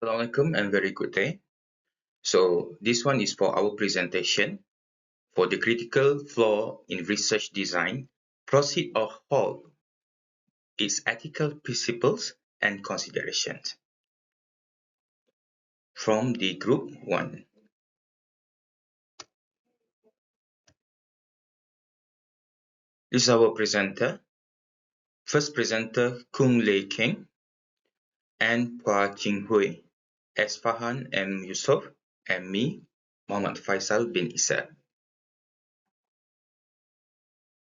Assalamualaikum and very good day. So this one is for our presentation for the critical flaw in research design, proceed or halt its ethical principles and considerations. From the group 1. This is our presenter. First presenter Kung Lei Keng and Phua Ching Hui, Esfahan M. Yusof, and me, Muhammad Faisal bin Isa.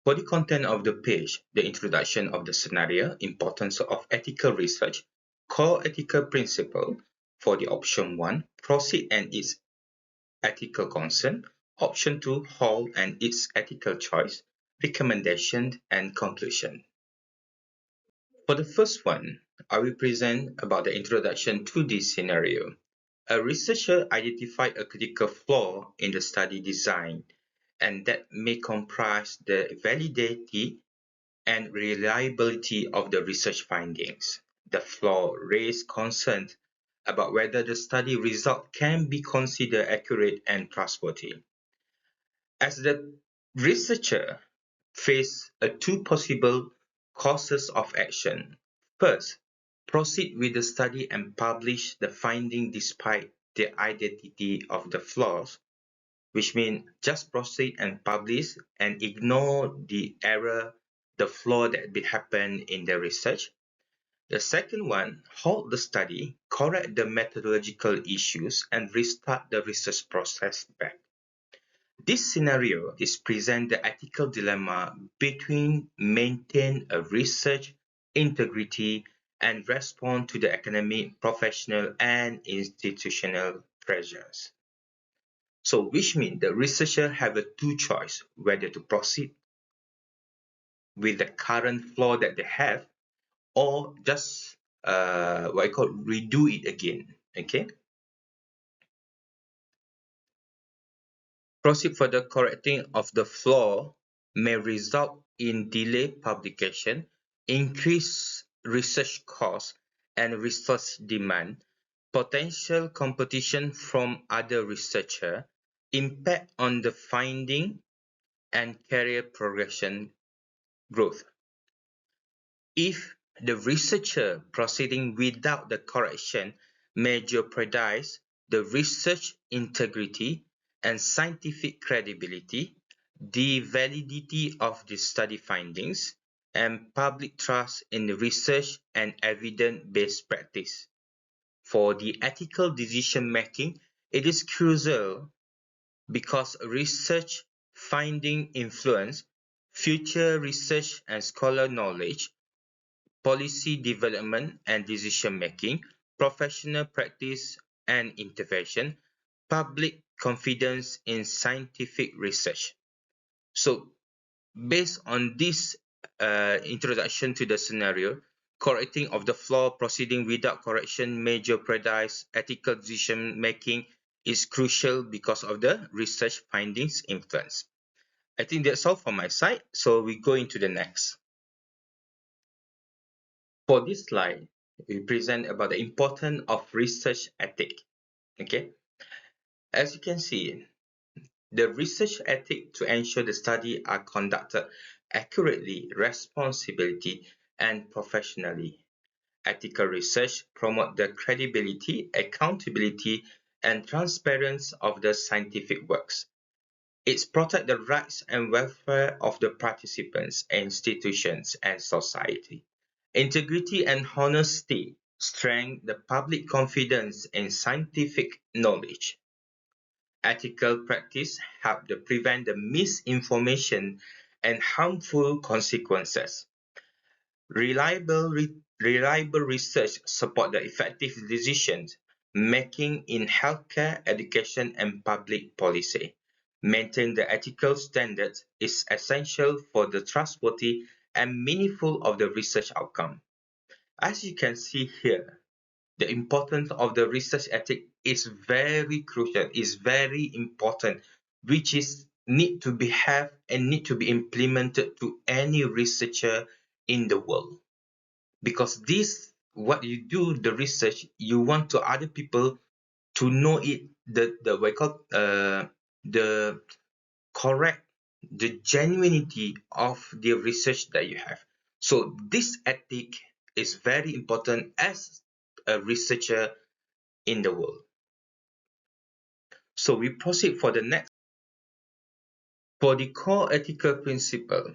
For the content of the page, the introduction of the scenario, importance of ethical research, core ethical principle for the option 1, proceed and its ethical concern, option 2, halt and its ethical choice, recommendation and conclusion. For the first one, I will present about the introduction to this scenario. A researcher identified a critical flaw in the study design, and that may comprise the validity and reliability of the research findings. The flaw raised concerns about whether the study result can be considered accurate and trustworthy. As the researcher faced two possible courses of action. First, proceed with the study and publish the finding despite the identity of the flaws, which means just proceed and publish and ignore the error, the flaw that did happen in the research. The second one, halt the study, correct the methodological issues, and restart the research process back. This scenario is present the ethical dilemma between maintain a research integrity and respond to the academic, professional, and institutional pressures. So which means the researcher have a two choice whether to proceed with the current flaw that they have or just what I call redo it again. Okay. Proceed for the correcting of the flaw may result in delayed publication, increased research costs and resource demand, potential competition from other researchers, impact on the finding and career progression growth. If the researcher proceeding without the correction may jeopardize the research integrity and scientific credibility, the validity of the study findings, and public trust in the research and evidence-based practice. For the ethical decision making, it is crucial because research finding influence future research and scholar knowledge, policy development and decision making, professional practice and intervention, public confidence in scientific research. So, based on this introduction to the scenario, correcting of the flaw proceeding without correction may jeopardize ethical decision making is crucial because of the research findings influence. I think that's all from my side. So we go into the next. For this slide, we present about the importance of research ethic. Okay, as you can see, the research ethic to ensure the study are conducted accurately, responsibly, and professionally. Ethical research promote the credibility, accountability, and transparency of the scientific works. It protects the rights and welfare of the participants, institutions, and society. Integrity and honesty strengthen the public confidence in scientific knowledge. Ethical practice help to prevent the misinformation and harmful consequences. Reliable research support the effective decisions making in healthcare, education, and public policy. Maintain the ethical standards is essential for the trustworthy and meaningful of the research outcome. As you can see here, the importance of the research ethic is very crucial, is very important, which is need to be have and need to be implemented to any researcher in the world. Because this what you do, the research, you want to other people to know it, the what you call the correct, the genuinity of the research that you have. So this ethic is very important as a researcher in the world. So we proceed for the next. For the core ethical principle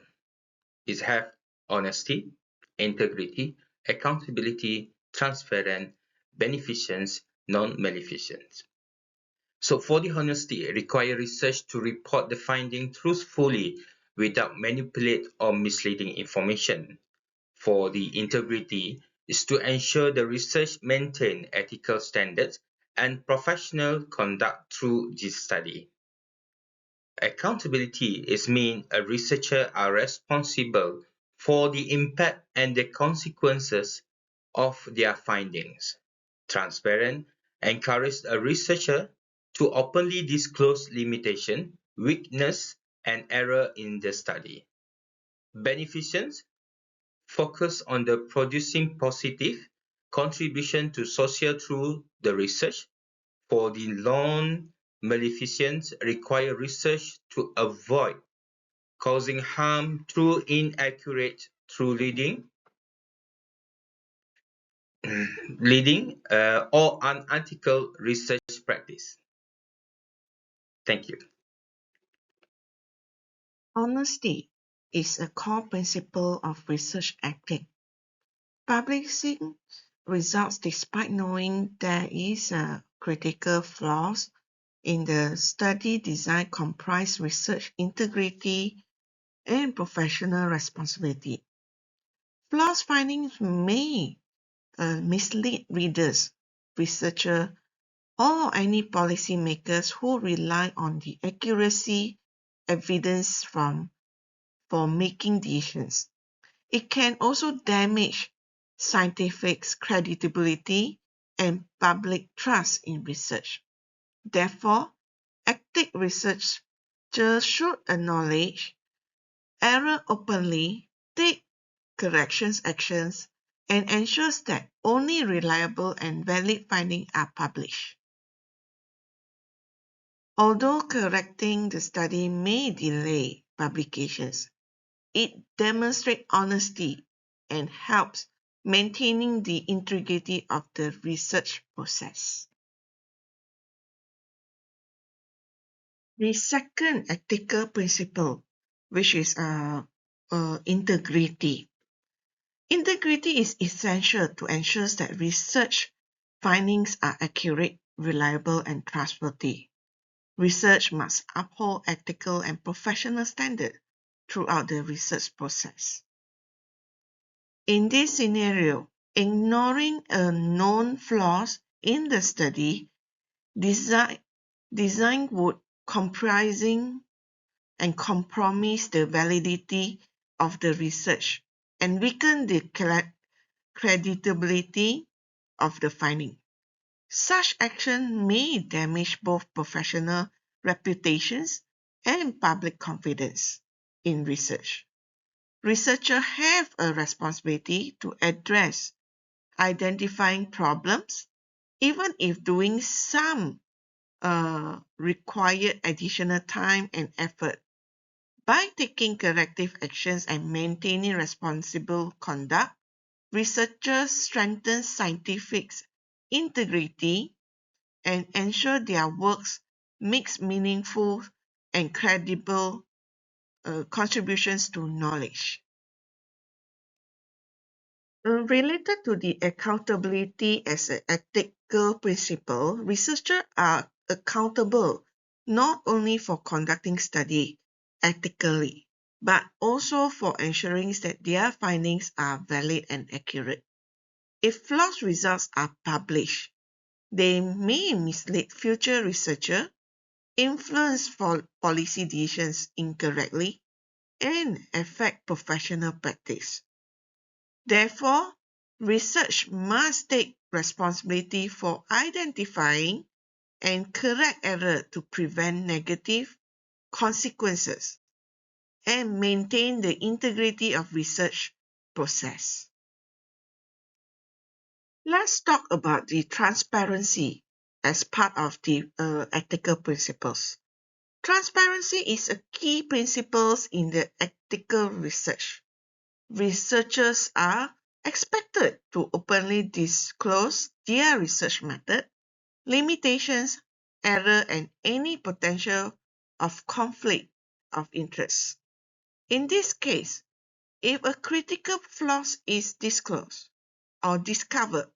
is have honesty, integrity, accountability, transparent, beneficence, non-maleficence. So for the honesty, require research to report the finding truthfully without manipulate or misleading information. For the integrity is to ensure the research maintain ethical standards and professional conduct through this study. Accountability is mean a researcher are responsible for the impact and the consequences of their findings. Transparent encourages a researcher to openly disclose limitation, weakness, and error in the study. Beneficence focus on the producing positive contribution to social through the research. For the non-maleficence require research to avoid causing harm through inaccurate through leading or unethical research practice. Thank you. Honesty is a core principle of research ethics. Publishing results despite knowing there is a critical flaws in the study design comprise research integrity and professional responsibility. Flaws findings may mislead readers, researchers, or any policymakers who rely on the accuracy evidence for making decisions. It can also damage scientific credibility and public trust in research. Therefore, ethics researchers should acknowledge error openly, take corrections actions, and ensures that only reliable and valid findings are published. Although correcting the study may delay publications, it demonstrates honesty and helps maintaining the integrity of the research process. The second ethical principle, which is integrity. Integrity is essential to ensure that research findings are accurate, reliable, and trustworthy. Research must uphold ethical and professional standards throughout the research process. In this scenario, ignoring a known flaws in the study design would comprising and compromise the validity of the research and weaken the credibility of the finding. Such action may damage both professional reputations and public confidence in research. Researchers have a responsibility to address identifying problems, even if doing some required additional time and effort. By taking corrective actions and maintaining responsible conduct, researchers strengthen scientific integrity and ensure their works makes meaningful and credible contributions to knowledge. Related to the accountability as an ethical principle, researchers are accountable not only for conducting study ethically, but also for ensuring that their findings are valid and accurate. If flawed results are published, they may mislead future researchers, influence policy decisions incorrectly, and affect professional practice. Therefore, research must take responsibility for identifying and correct error to prevent negative consequences and maintain the integrity of research process. Let's talk about the transparency as part of the ethical principles. Transparency is a key principle in the ethical research. Researchers are expected to openly disclose their research method, limitations, error, and any potential of conflict of interest. In this case, if a critical flaw is disclosed or discovered,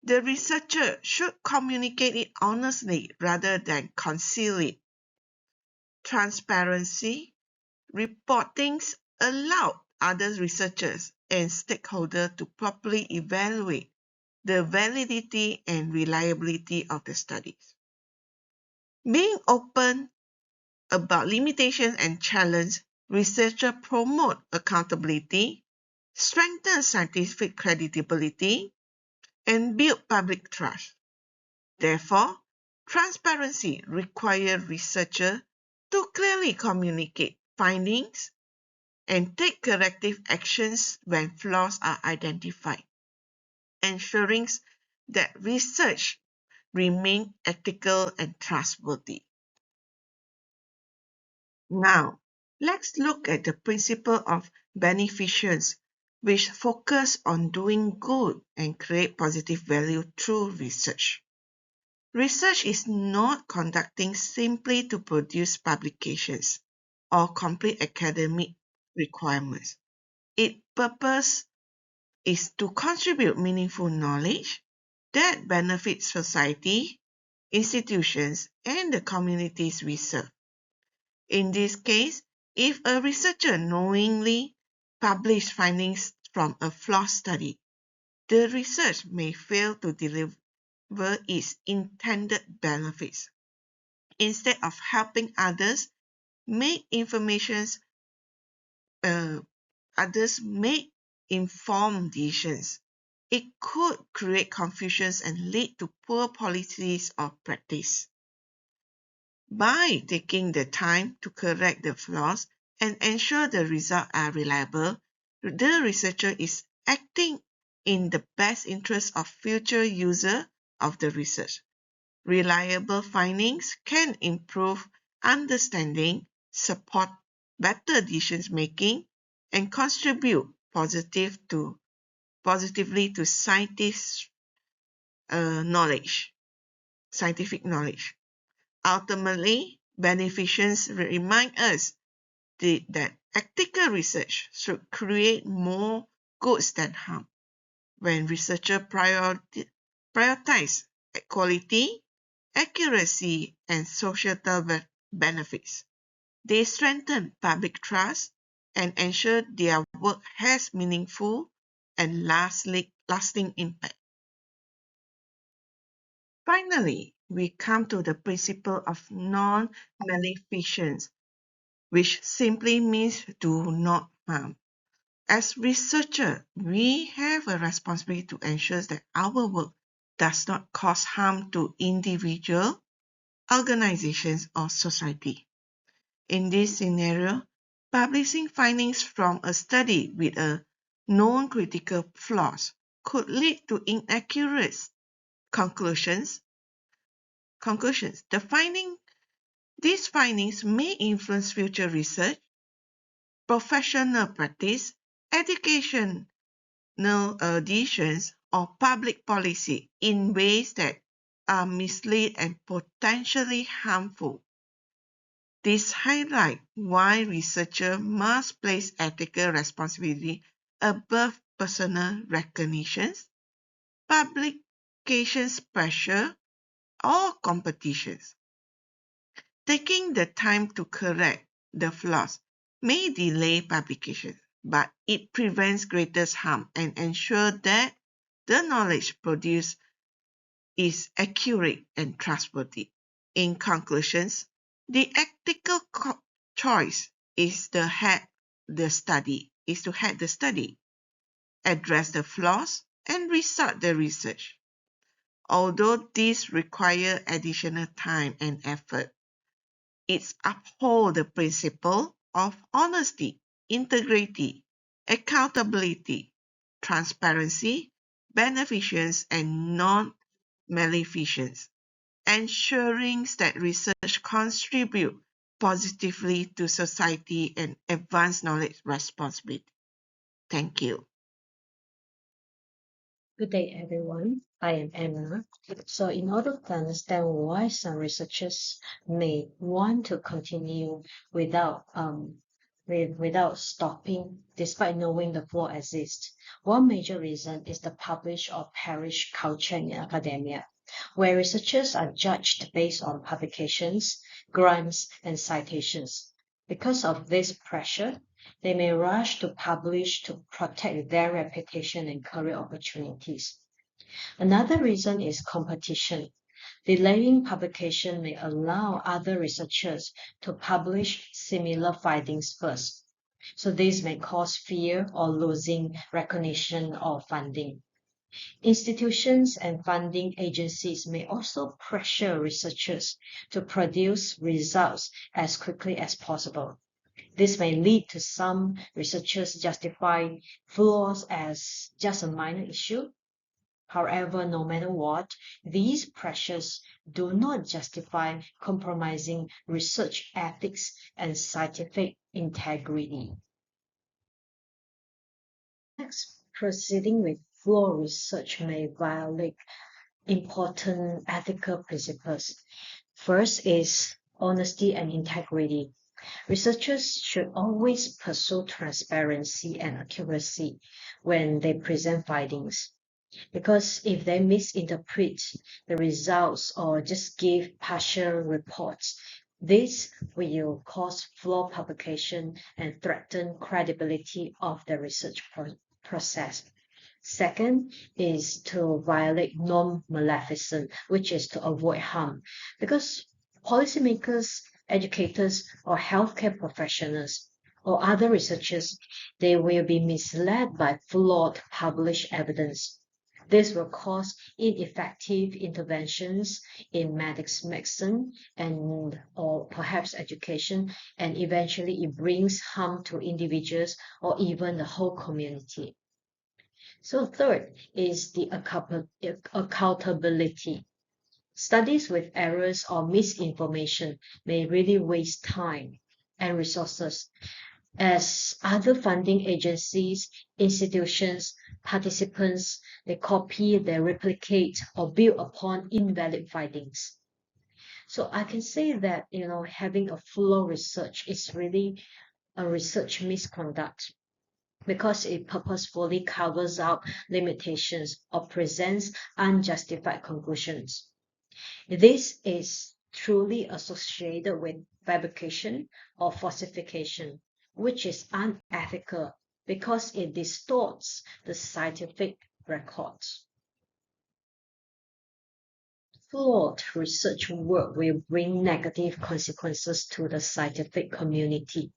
the researcher should communicate it honestly rather than conceal it. Transparency reportings allow other researchers and stakeholders to properly evaluate the validity and reliability of the studies. Being open about limitations and challenges, researchers promote accountability, strengthen scientific credibility, and build public trust. Therefore, transparency requires researchers to clearly communicate findings and take corrective actions when flaws are identified, ensuring that research remains ethical and trustworthy. Now, let's look at the principle of beneficence, which focus on doing good and create positive value through research. Research is not conducting simply to produce publications or complete academic requirements. Its purpose is to contribute meaningful knowledge that benefits society, institutions, and the communities we serve. In this case, if a researcher knowingly publishes findings from a flawed study, the research may fail to deliver its intended benefits. Instead of helping make informations, uh, others make informed decisions. It could create confusion and lead to poor policies or practice. By taking the time to correct the flaws and ensure the results are reliable, the researcher is acting in the best interest of future users of the research. Reliable findings can improve understanding, support better decision making, and contribute positively to scientific knowledge. Ultimately, beneficence remind us that ethical research should create more goods than harm. When researchers prioritize quality, accuracy, and societal benefits, they strengthen public trust and ensure their work has meaningful and lasting impact. Finally, we come to the principle of non-maleficence, which simply means do not harm. As researchers, we have a responsibility to ensure that our work does not cause harm to individuals, organizations, or society. In this scenario, publishing findings from a study with a known critical flaws could lead to inaccurate conclusions. These findings may influence future research, professional practice, educational decisions, or public policy in ways that are misleading and potentially harmful. This highlights why researchers must place ethical responsibility above personal recognitions, publications pressure, or competitions. Taking the time to correct the flaws may delay publication, but it prevents greater harm and ensures that the knowledge produced is accurate and trustworthy. In conclusions, the ethical choice is to head the study, address the flaws, and restart the research. Although this requires additional time and effort, it upholds the principle of honesty, integrity, accountability, transparency, beneficence and non-maleficence, ensuring that research contribute positively to society and advance knowledge responsibility. Thank you. Good day, everyone. I am Anna. So, in order to understand why some researchers may want to continue without without stopping, despite knowing the flaw exists, one major reason is the publish or perish culture in academia, where researchers are judged based on publications, grants, and citations. Because of this pressure, they may rush to publish to protect their reputation and career opportunities. Another reason is competition. Delaying publication may allow other researchers to publish similar findings first. So this may cause fear or losing recognition or funding. Institutions and funding agencies may also pressure researchers to produce results as quickly as possible. This may lead to some researchers justify flaws as just a minor issue. However, no matter what, these pressures do not justify compromising research ethics and scientific integrity. Next, proceeding with flaw research may violate important ethical principles. First is honesty and integrity. Researchers should always pursue transparency and accuracy when they present findings. Because if they misinterpret the results or just give partial reports, this will cause flawed publication and threaten credibility of the research process. Second is to violate non-maleficence, which is to avoid harm. Because policymakers, educators, or healthcare professionals or other researchers, they will be misled by flawed published evidence. This will cause ineffective interventions in medicine and or perhaps education, and eventually it brings harm to individuals or even the whole community. So third is the accountability. Studies with errors or misinformation may really waste time and resources as other funding agencies, institutions, participants, they copy, they replicate, or build upon invalid findings. So I can say that, having a flow research is really a research misconduct because it purposefully covers up limitations or presents unjustified conclusions. This is truly associated with fabrication or falsification, which is unethical because it distorts the scientific records. Flawed research work will bring negative consequences to the scientific community.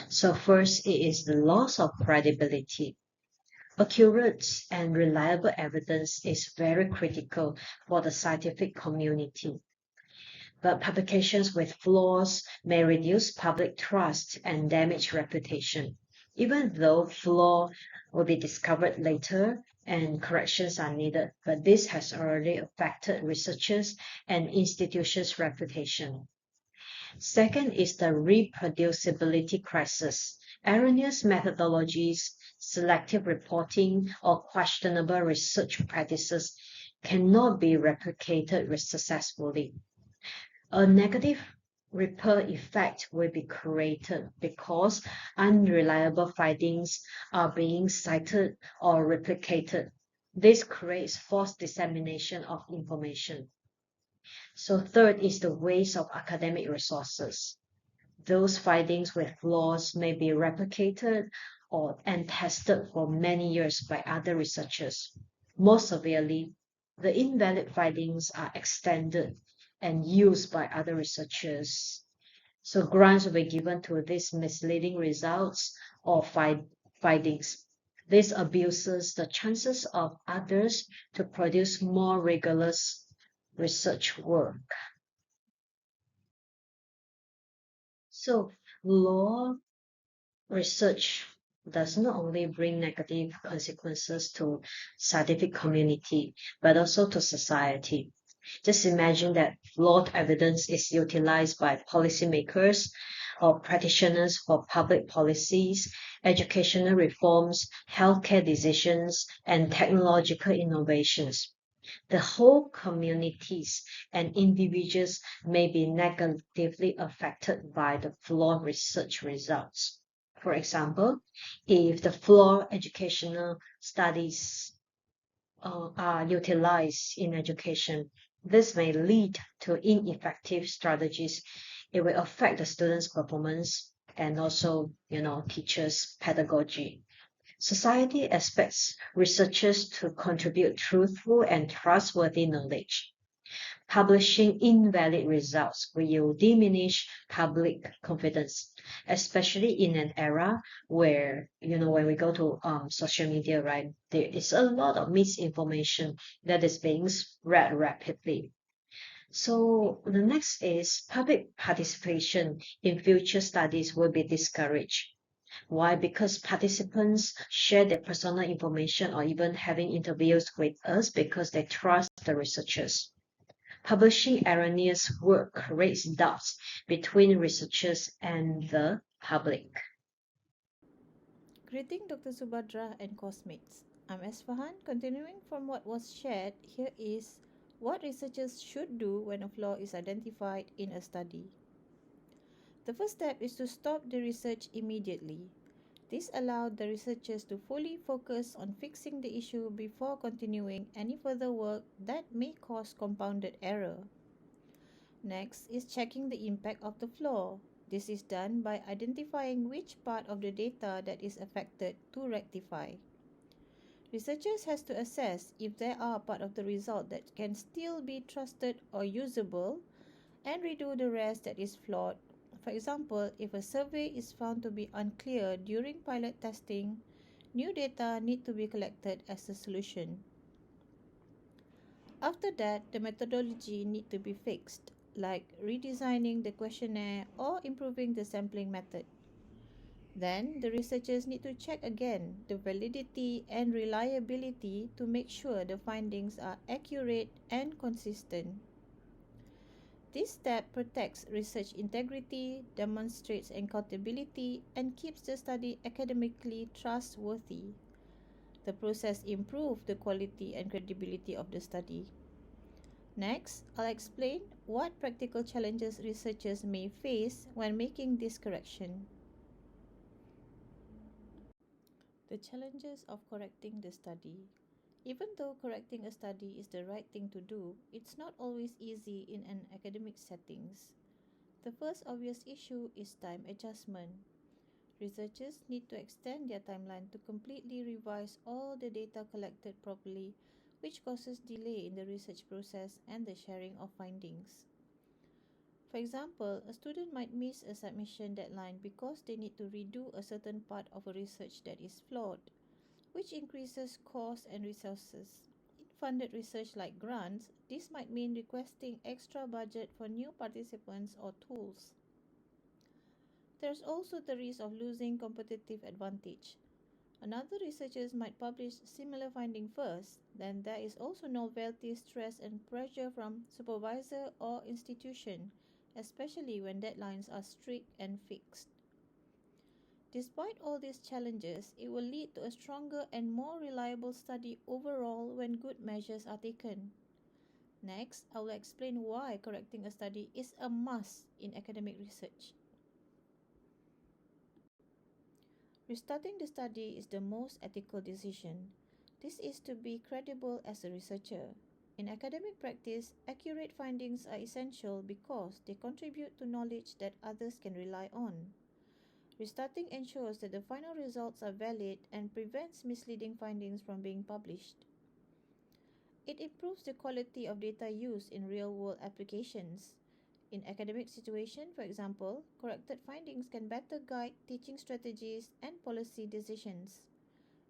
So first, it is the loss of credibility. Accurate and reliable evidence is very critical for the scientific community. But publications with flaws may reduce public trust and damage reputation. Even though flaw will be discovered later and corrections are needed, but this has already affected researchers and institutions' reputation. Second is the reproducibility crisis. Erroneous methodologies, selective reporting, or questionable research practices cannot be replicated successfully. A negative ripple effect will be created because unreliable findings are being cited or replicated. This creates false dissemination of information. So third is the waste of academic resources. Those findings with flaws may be replicated and tested for many years by other researchers. More severely, the invalid findings are extended and used by other researchers. So grants will be given to these misleading results or findings. This abuses the chances of others to produce more rigorous research work. So law research does not only bring negative consequences to scientific community, but also to society. Just imagine that flawed evidence is utilized by policymakers or practitioners for public policies, educational reforms, healthcare decisions, and technological innovations. The whole communities and individuals may be negatively affected by the flawed research results. For example, if the flawed educational studies are utilized in education, this may lead to ineffective strategies. It will affect the students' performance and also, teachers' pedagogy. Society expects researchers to contribute truthful and trustworthy knowledge. Publishing invalid results will diminish public confidence, especially in an era where, when we go to social media, right, there is a lot of misinformation that is being spread rapidly. So the next is public participation in future studies will be discouraged. Why? Because participants share their personal information or even having interviews with us because they trust the researchers. Publishing erroneous work creates doubts between researchers and the public. Greeting Dr. Subhadra and Cosmates. I'm Esfahan. Continuing from what was shared, here is what researchers should do when a flaw is identified in a study. The first step is to stop the research immediately. This allowed the researchers to fully focus on fixing the issue before continuing any further work that may cause compounded error. Next is checking the impact of the flaw. This is done by identifying which part of the data that is affected to rectify. Researchers has to assess if there are part of the result that can still be trusted or usable and redo the rest that is flawed. For example, if a survey is found to be unclear during pilot testing, new data need to be collected as a solution. After that, the methodology need to be fixed, like redesigning the questionnaire or improving the sampling method. Then, the researchers need to check again the validity and reliability to make sure the findings are accurate and consistent. This step protects research integrity, demonstrates accountability, and keeps the study academically trustworthy. The process improves the quality and credibility of the study. Next, I'll explain what practical challenges researchers may face when making this correction. The challenges of correcting the study. Even though correcting a study is the right thing to do, it's not always easy in an academic settings. The first obvious issue is time adjustment. Researchers need to extend their timeline to completely revise all the data collected properly, which causes delay in the research process and the sharing of findings. For example, a student might miss a submission deadline because they need to redo a certain part of a research that is flawed, which increases cost and resources. In funded research like grants, this might mean requesting extra budget for new participants or tools. There's also the risk of losing competitive advantage. Another researchers might publish similar finding first, then there is also novelty, stress and pressure from supervisor or institution, especially when deadlines are strict and fixed. Despite all these challenges, it will lead to a stronger and more reliable study overall when good measures are taken. Next, I will explain why correcting a study is a must in academic research. Restarting the study is the most ethical decision. This is to be credible as a researcher. In academic practice, accurate findings are essential because they contribute to knowledge that others can rely on. Restarting ensures that the final results are valid and prevents misleading findings from being published. It improves the quality of data used in real-world applications. In academic situations, for example, corrected findings can better guide teaching strategies and policy decisions.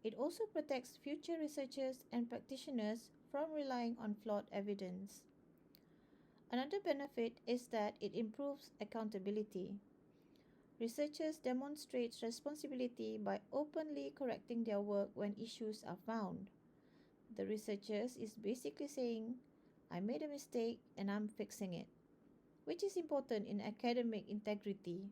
It also protects future researchers and practitioners from relying on flawed evidence. Another benefit is that it improves accountability. Researchers demonstrate responsibility by openly correcting their work when issues are found. The researchers is basically saying, I made a mistake and I'm fixing it, which is important in academic integrity.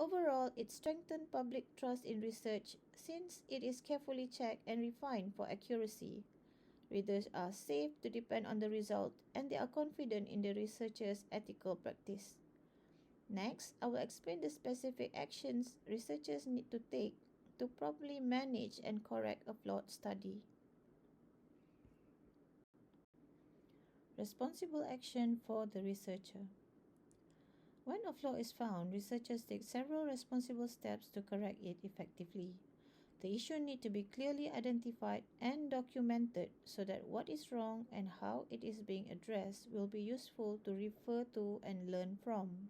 Overall, it strengthens public trust in research since it is carefully checked and refined for accuracy. Readers are safe to depend on the result and they are confident in the researcher's ethical practice. Next, I will explain the specific actions researchers need to take to properly manage and correct a flawed study. Responsible action for the researcher. When a flaw is found, researchers take several responsible steps to correct it effectively. The issue needs to be clearly identified and documented so that what is wrong and how it is being addressed will be useful to refer to and learn from.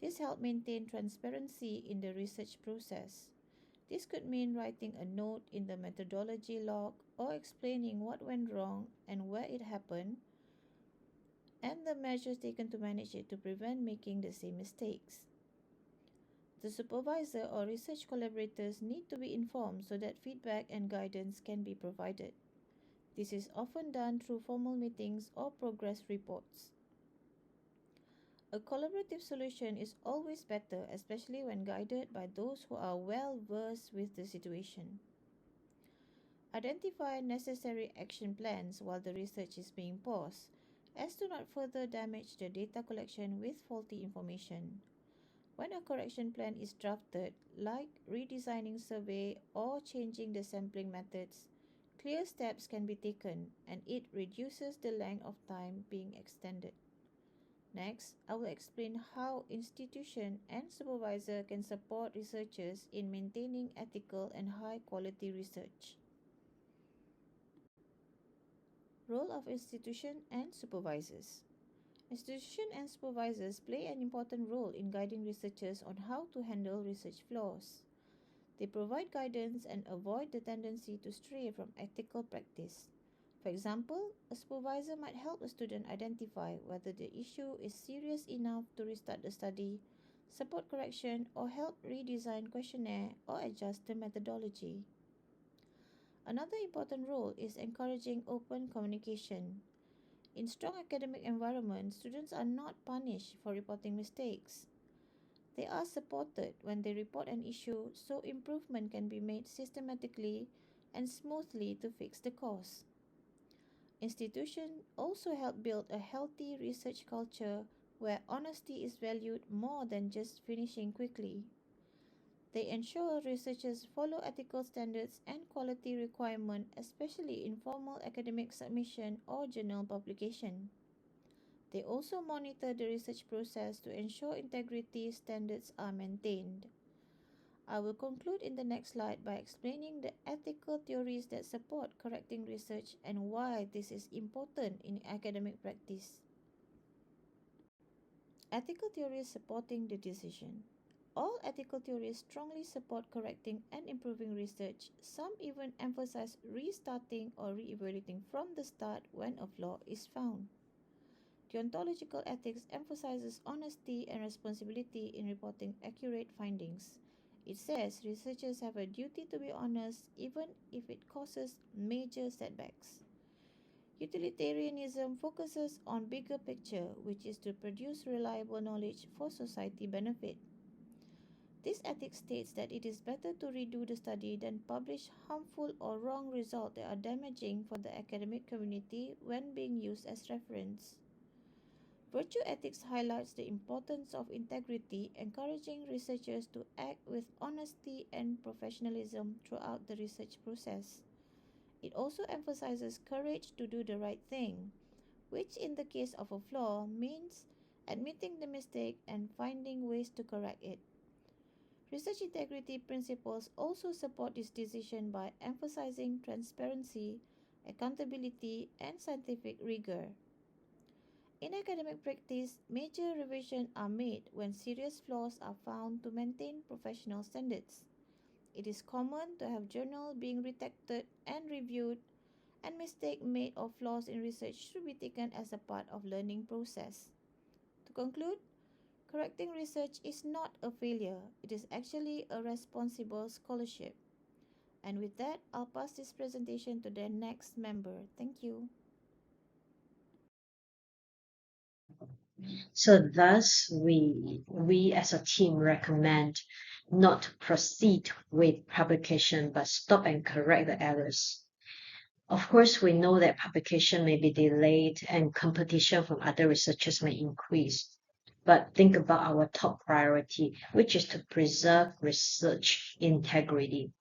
This helps maintain transparency in the research process. This could mean writing a note in the methodology log or explaining what went wrong and where it happened and the measures taken to manage it to prevent making the same mistakes. The supervisor or research collaborators need to be informed so that feedback and guidance can be provided. This is often done through formal meetings or progress reports. A collaborative solution is always better, especially when guided by those who are well versed with the situation. Identify necessary action plans while the research is being paused, as to not further damage the data collection with faulty information. When a correction plan is drafted, like redesigning survey or changing the sampling methods, clear steps can be taken and it reduces the length of time being extended. Next, I will explain how institution and supervisor can support researchers in maintaining ethical and high quality research. Role of institution and supervisors. Institutions and supervisors play an important role in guiding researchers on how to handle research flaws. They provide guidance and avoid the tendency to stray from ethical practice. For example, a supervisor might help a student identify whether the issue is serious enough to restart the study, support correction, or help redesign questionnaire or adjust the methodology. Another important role is encouraging open communication. In strong academic environments, students are not punished for reporting mistakes. They are supported when they report an issue so improvement can be made systematically and smoothly to fix the cause. Institutions also help build a healthy research culture where honesty is valued more than just finishing quickly. They ensure researchers follow ethical standards and quality requirements, especially in formal academic submission or journal publication. They also monitor the research process to ensure integrity standards are maintained. I will conclude in the next slide by explaining the ethical theories that support correcting research and why this is important in academic practice. Ethical theories supporting the decision. All ethical theories strongly support correcting and improving research. Some even emphasize restarting or re-evaluating from the start when a flaw is found. Deontological ethics emphasizes honesty and responsibility in reporting accurate findings. It says researchers have a duty to be honest even if it causes major setbacks. Utilitarianism focuses on bigger picture, which is to produce reliable knowledge for society benefit. This ethic states that it is better to redo the study than publish harmful or wrong results that are damaging for the academic community when being used as reference. Virtue ethics highlights the importance of integrity, encouraging researchers to act with honesty and professionalism throughout the research process. It also emphasizes courage to do the right thing, which in the case of a flaw means admitting the mistake and finding ways to correct it. Research integrity principles also support this decision by emphasizing transparency, accountability, and scientific rigor. In academic practice, major revisions are made when serious flaws are found to maintain professional standards. It is common to have journals being redacted and reviewed, and mistakes made or flaws in research should be taken as a part of learning process. To conclude, Correcting research is not a failure, it is actually a responsible scholarship. And with that, I'll pass this presentation to the next member. Thank you. So thus we as a team recommend not to proceed with publication but stop and correct the errors. Of course, we know that publication may be delayed and competition from other researchers may increase. But think about our top priority, which is to preserve research integrity.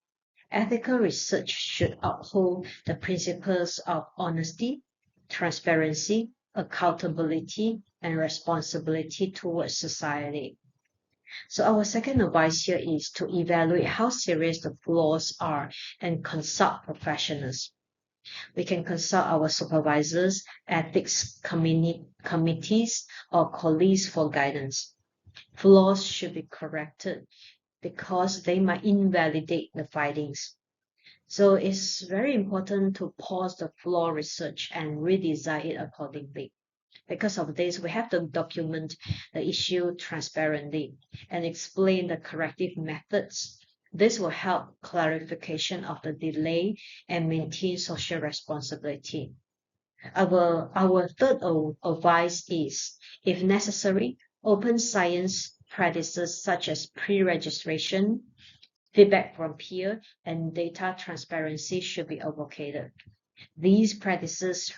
Ethical research should uphold the principles of honesty, transparency, accountability, and responsibility towards society. So our second advice here is to evaluate how serious the flaws are and consult professionals. We can consult our supervisors, ethics committees, or colleagues for guidance. Flaws should be corrected because they might invalidate the findings. So it's very important to pause the flaw research and redesign it accordingly. Because of this, we have to document the issue transparently and explain the corrective methods. This will help clarification of the delay and maintain social responsibility. Our third advice is, if necessary, open science practices such as pre-registration, feedback from peer, and data transparency should be advocated. These practices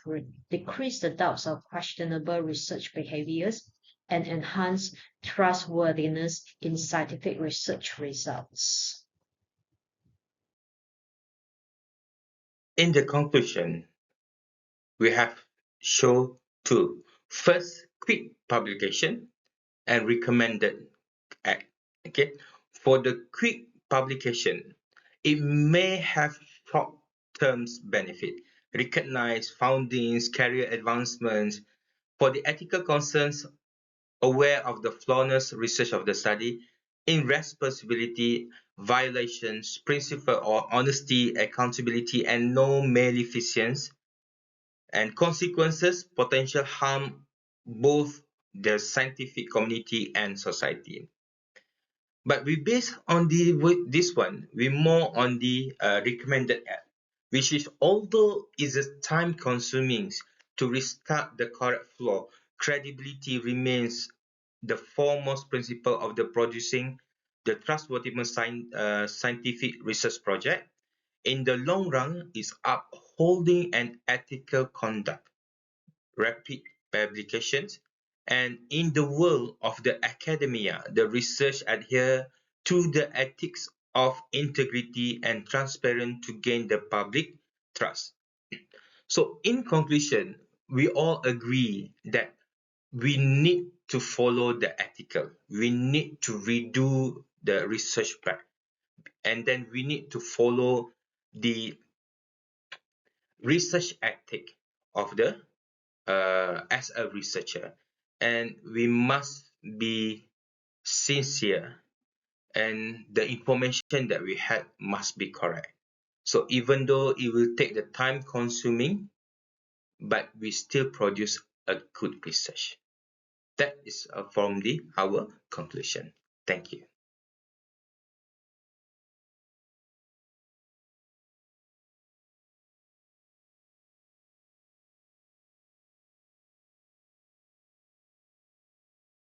decrease the doubts of questionable research behaviors and enhance trustworthiness in scientific research results. In the conclusion, we have shown two. First, quick publication and recommended act. Okay, for the quick publication, it may have short-term benefit, recognize findings, career advancements. For the ethical concerns, aware of the flawless research of the study, irresponsibility, violations, principle or honesty, accountability, and no maleficence, and consequences, potential harm both the scientific community and society. But we base on this one, we more on the recommended app, which is although is a time consuming to restart the correct flow, credibility remains the foremost principle of the producing the trustworthy scientific research project. In the long run, is upholding an ethical conduct, rapid publications, and in the world of the academia, the research adhere to the ethics of integrity and transparent to gain the public trust. So in conclusion, we all agree that we need to follow the ethical. We need to redo the research plan. And then we need to follow the research ethic of the as a researcher, and we must be sincere, and the information that we had must be correct. So even though it will take the time consuming, but we still produce a good research. That is from our conclusion. Thank you.